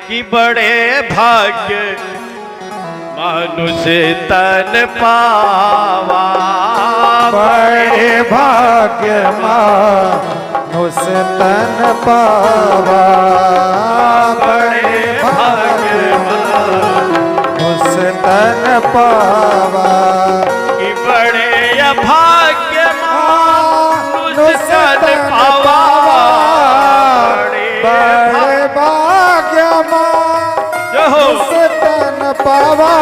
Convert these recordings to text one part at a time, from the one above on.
कि बड़े भाग्य मनुष्य तन पावा, बड़े भाग्य मनुष्य तन पावा, बड़े भाग्य मनुष्य तन पावा, कि बड़े भाग्य मनुष्य तन पावा, बड़े भाग्य मनुष्य तन पावा,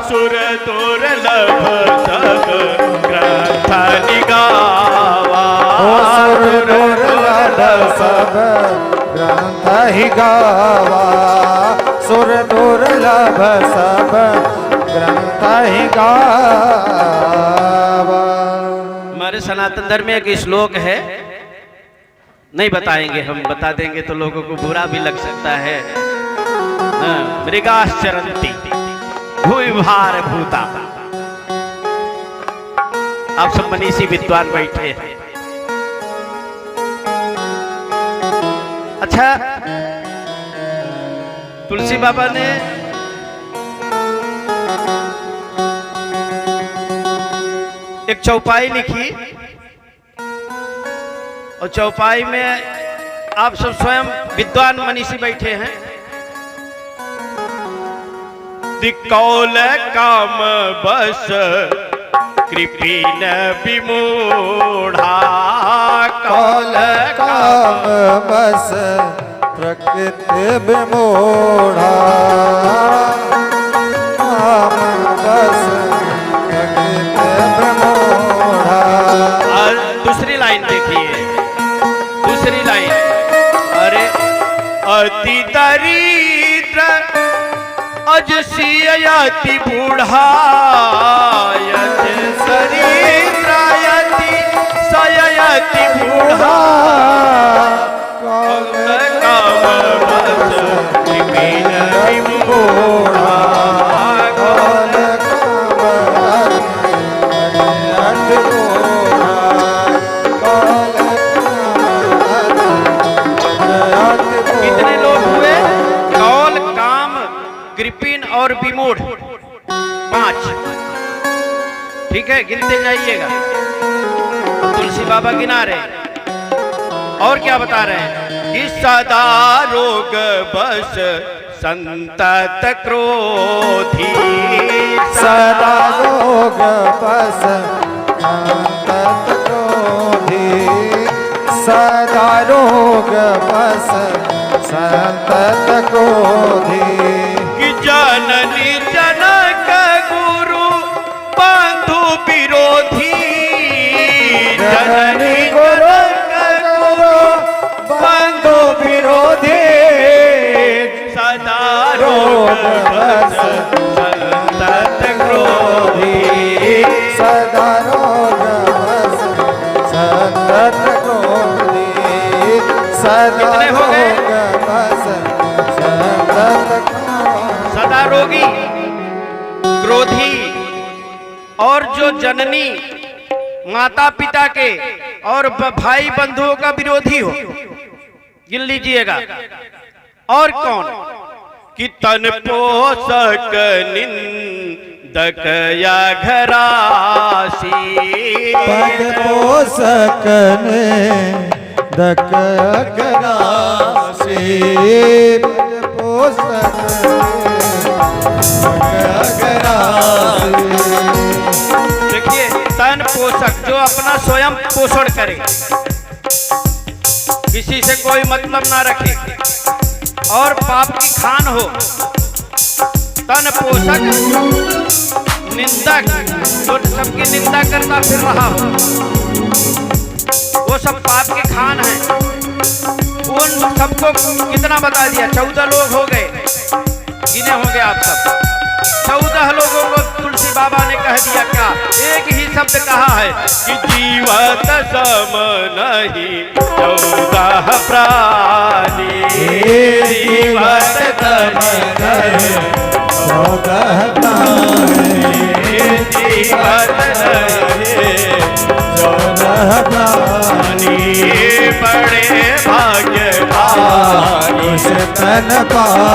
सुर दुर्लभ सब ग्रंथ निगावा, सुर दुर्लभ सब ग्रंथ ही गावा, सुर दुर्लभ सब ग्रंथ ही गावा। हमारे सनातन धर्म में एक श्लोक है, नहीं बताएंगे, हम बता देंगे तो लोगों को बुरा भी लग सकता है। मृगाश्चरन्ति भूभार भूता। आप सब मनीषी विद्वान बैठे हैं। अच्छा, तुलसी बाबा ने एक चौपाई लिखी और चौपाई में आप सब स्वयं विद्वान मनीषी बैठे हैं। दिकौल काम बस कृपीन विमूढ़ा, कौल काम बस प्रकृति विमूढ़ा, काम बस प्रकृति विमूढ़ा। और दूसरी लाइन देखिए, दूसरी लाइन, अरे अति दरिद्र अजसीयति बूढ़ायत शरीरायति सयति बूढ़ा, कौल काम बस कृपीन विमूढ़ा, कौल काम प्रकृति विमूढ़ा, कौल काम कितने लोग हुए? कौल काम कृपीन और विमूढ़, 5। ठीक है, गिनते जाइएगा। तुलसी बाबा गिना रहे हैं और क्या बता रहे हैं कि सदा रोग बस संतत क्रोधी, सदा रोग बस संतत क्रोधी, सदा रोग बस संतत क्रोधी, कि जननी जनक गुरु बंधु विरोधी, जननी जनक गुरु बंधु विरोधी, सदा रोग बस संतत क्रोधी, सदा रोग बस संतत क्रोधी, सदा कितने हो गए? रोग बस संतत क्रोधी। सदा रोगी, क्रोधी, और जो जननी माता पिता के और भाई बंधुओं का विरोधी हो, गिन लीजिएगा। और कौन? कि तन पोषक निंदक या घरासी, पद पोषक निंदक घरासी, पद पोषक निंदक घरासी। देखिए, तन पोषक जो अपना स्वयं पोषण करे, किसी से कोई मतलब ना रखे और पाप की खान हो, तन पोषक निंदक, जो सबकी निंदा करता फिर रहा हो, वो सब पाप के खान हैं। उन सबको कितना बता दिया? 14 लोग हो गए, गिने होंगे आप सब। 14 लोगों को तुलसी बाबा ने कह दिया क्या? एक ही शब्द कहा है कि जीवत सम नहीं 14 प्राणी, जीवत सम नहीं 14 प्राणी, जीवत नहीं 14 प्राणी, बड़े भाग्यवानी तन पावा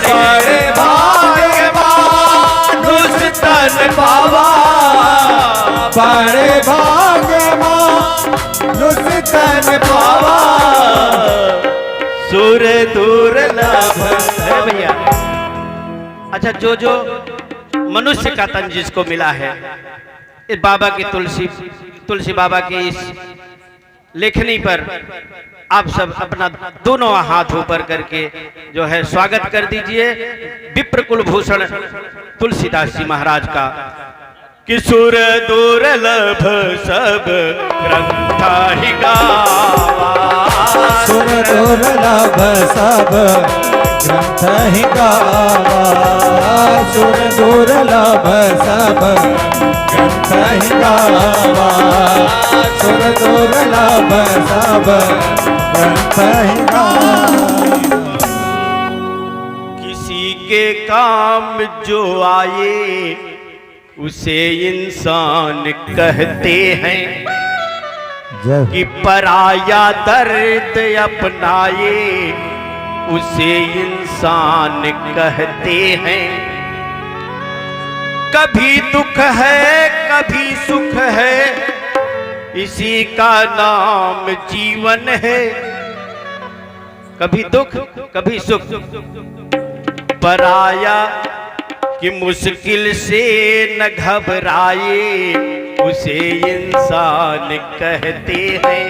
बड़े भाग्यवान उस तन पावा बड़े भाग्यवान उस तन पावा सुर दुर्लभ है भैया। अच्छा, जो मनुष्य का तन जिसको मिला है, इस बाबा की तुलसी बाबा की इस लेखनी पर आप सब अपना दोनों हाथ ऊपर करके जो है स्वागत कर दीजिए विप्र कुलभूषण तुलसीदास जी महाराज का। किशोर दुर्लभ सब ग्रंथ ही गावा सुर दुर्लभ सब ग्रंथ ही गावा सुर दुर्लभ सब ग्रंथ ही गावा सुर दुर्लभ सब ग्रंथ ही गावा। किसी के काम जो आए उसे इंसान कहते हैं कि पराया दर्द अपनाए उसे इंसान कहते हैं। कभी दुख है कभी सुख है इसी का नाम जीवन है। कभी दुख कभी सुख, पराया कि मुश्किल से न घबराए उसे इंसान कहते हैं।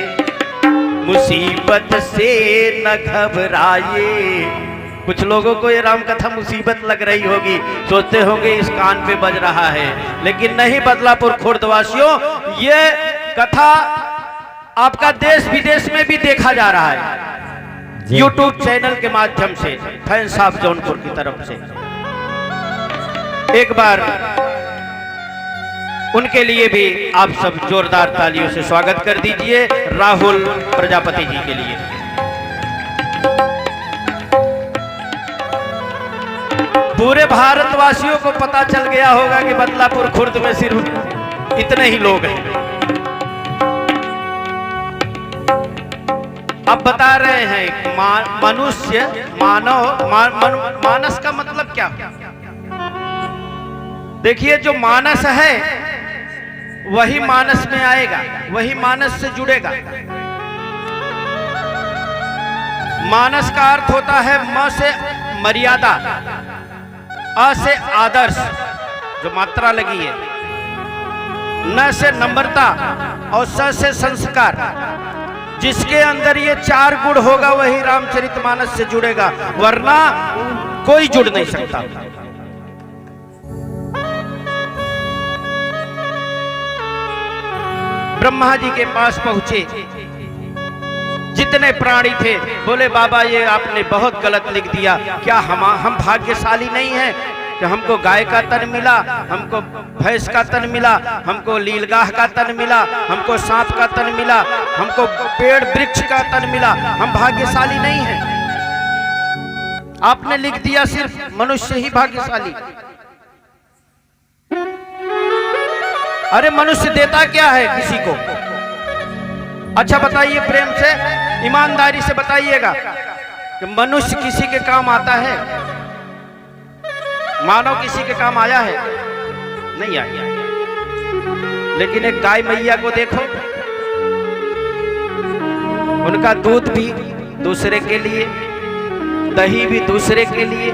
मुसीबत से न घबराए। कुछ लोगों को ये राम कथा मुसीबत लग रही होगी, सोचते होंगे इस कान पे बज रहा है, लेकिन नहीं बदलापुर खुर्दवासियों, ये कथा आपका देश विदेश में भी देखा जा रहा है यूट्यूब चैनल के माध्यम से, फैंस ऑफ जौनपुर की तरफ से। एक बार उनके लिए भी आप सब जोरदार तालियों से स्वागत कर दीजिए राहुल प्रजापति जी के लिए। पूरे भारतवासियों को पता चल गया होगा कि बदलापुर खुर्द में सिर्फ इतने ही लोग हैं। अब बता रहे हैं मनुष्य मानव मानस का मतलब क्या? देखिए, जो मानस है वही मानस में आएगा, वही मानस से जुड़ेगा। मानस का अर्थ होता है म से मर्यादा, अ से आदर्श जो मात्रा लगी है, न से नम्रता और स से संस्कार। जिसके अंदर ये चार गुण होगा वही रामचरितमानस से जुड़ेगा, वरना कोई जुड़ नहीं सकता। ब्रह्मा जी के पास पहुंचे, जितने प्राणी थे बोले बाबा ये आपने बहुत गलत लिख दिया, क्या हम भाग्यशाली नहीं हैं कि हमको गाय का तन मिला, हमको भैंस का तन मिला, हमको लीलगाह का तन मिला, हमको सांप का तन मिला, हमको पेड़ वृक्ष का तन मिला, हम भाग्यशाली नहीं हैं। आपने लिख दिया सिर्फ मनुष्य ही भाग्यशाली। अरे मनुष्य देता क्या है किसी को? अच्छा बताइए, प्रेम से ईमानदारी से बताइएगा कि मनुष्य किसी के काम आता है? मानव किसी के काम आया है? नहीं आया। लेकिन एक गाय मैया को देखो, उनका दूध भी दूसरे के लिए, दही भी दूसरे के लिए,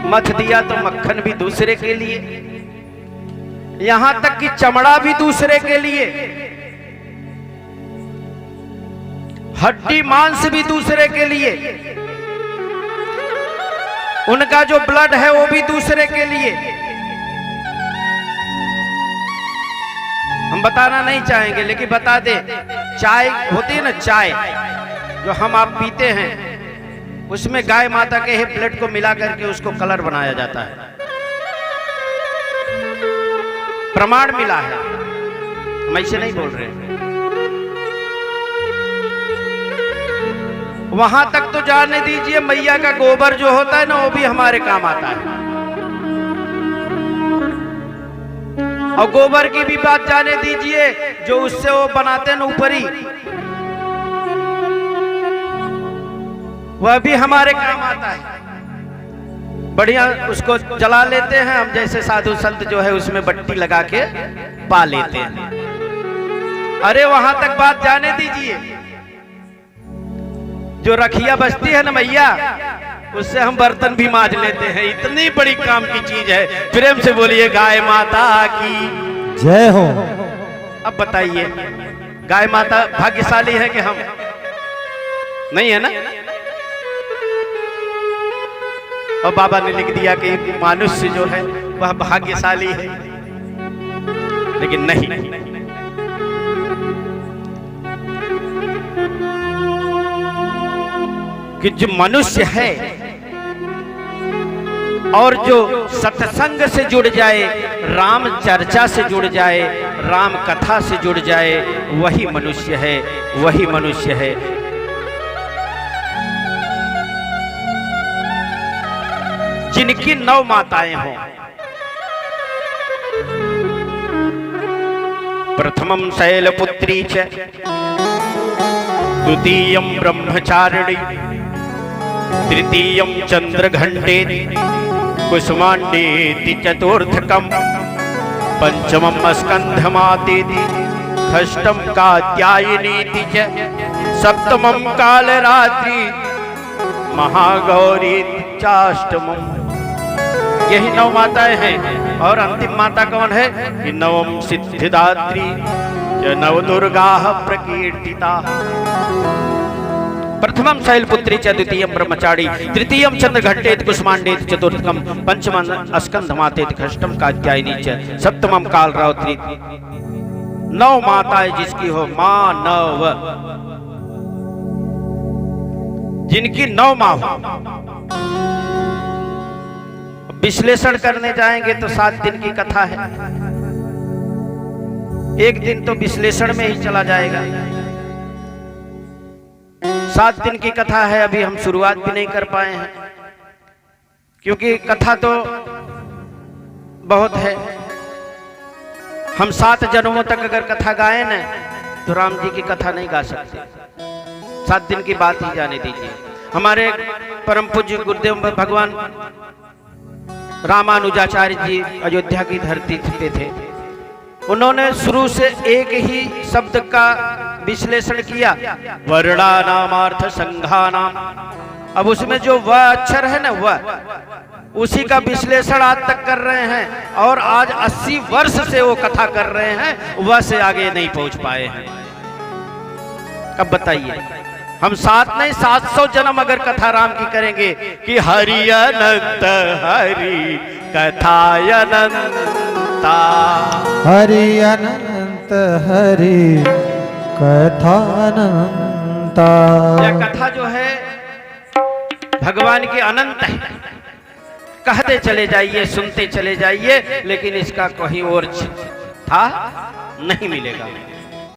मथ दिया तो मक्खन भी दूसरे के लिए, यहां तक कि चमड़ा भी दूसरे के लिए, हड्डी मांस भी दूसरे के लिए, उनका जो ब्लड है वो भी दूसरे के लिए। हम बताना नहीं चाहेंगे लेकिन बता दे, चाय होती है ना, चाय जो हम आप पीते हैं, उसमें गाय माता के ही ब्लड को मिला करके उसको कलर बनाया जाता है। प्रमाण मिला है, हम ऐसे नहीं बोल रहे। वहां तक तो जाने दीजिए, मैया का गोबर जो होता है ना वो भी हमारे काम आता है। और गोबर की भी बात जाने दीजिए, जो उससे वो बनाते हैं ना ऊपरी, वह भी हमारे काम आता है। बढ़िया उसको जला लेते हैं हम, जैसे साधु संत जो है उसमें बत्ती लगा के पा लेते हैं। अरे वहां तक बात जाने दीजिए, जो रखिया बजती है ना मैया, उससे हम बर्तन भी मांज लेते हैं। इतनी बड़ी काम की चीज है। प्रेम से बोलिए गाय माता की जय हो। अब बताइए, गाय माता भाग्यशाली है कि हम नहीं है ना? और बाबा ने लिख दिया कि मनुष्य जो है वह भाग्यशाली है, लेकिन नहीं। कि जो मनुष्य है और जो सत्संग से जुड़ जाए, राम चर्चा से जुड़ जाए, राम कथा से जुड़ जाए, वही मनुष्य है, वही मनुष्य है। जिनकी 9 माताएं हों। प्रथमं शैलपुत्री च, द्वितीयं ब्रह्मचारिणी, तृतीयं चंद्रघंटेति, कुसुमांडेति, चतुर्थकं पंचमं स्कंधमातेति, षष्ठं कात्यायनीति च, सप्तमं कालरात्रि, महागौरी चाष्टमम्। यही 9 माताएं हैं। और अंतिम माता कौन है? कि नवम सिद्धिदात्री च नवदुर्गा प्रकीर्तिता। प्रथमं शैलपुत्री च, द्वितीयं ब्रह्मचारी, तृतीयं चंद्रघंटेति, कुसुमांडेति, चतुर्थकं पंचमं स्कंधमातेति, षष्ठं कात्यायनी च, सप्तमं कालरात्रि। 9 माताएं जिसकी हो, मानव जिनकी 9 माँ हो। विश्लेषण करने जाएंगे तो 7 दिन की कथा है। एक दिन तो विश्लेषण में ही चला जाएगा। 7 दिन की कथा है। अभी हम शुरुआत भी नहीं कर पाए हैं, क्योंकि कथा तो बहुत है। हम 7 जन्मों तक अगर कथा गाएं न, तो राम जी की कथा नहीं गा सकते। 7 दिन की बात ही जाने दीजिए। हमारे परम पूज्य गुरुदेव भगवान रामानुजाचार्य जी अयोध्या की धरती पे थे। उन्होंने शुरू से एक ही शब्द का विश्लेषण किया, वर्णानामार्थ संघानाम। अब उसमें जो वह अक्षर है ना, वह उसी का विश्लेषण आज तक कर रहे हैं, और आज 80 वर्ष से वो कथा कर रहे हैं, वह से आगे नहीं पहुंच पाए हैं। अब बताइए, हम 7 नहीं 700 जन्म अगर कथा राम की करेंगे कि हरि अनंत हरि कथायनंता, हरि अनंत हरि कथानंता। यह कथा जो है भगवान की अनंत है। कहते चले जाइए, सुनते चले जाइए, लेकिन इसका कहीं और था नहीं मिलेगा।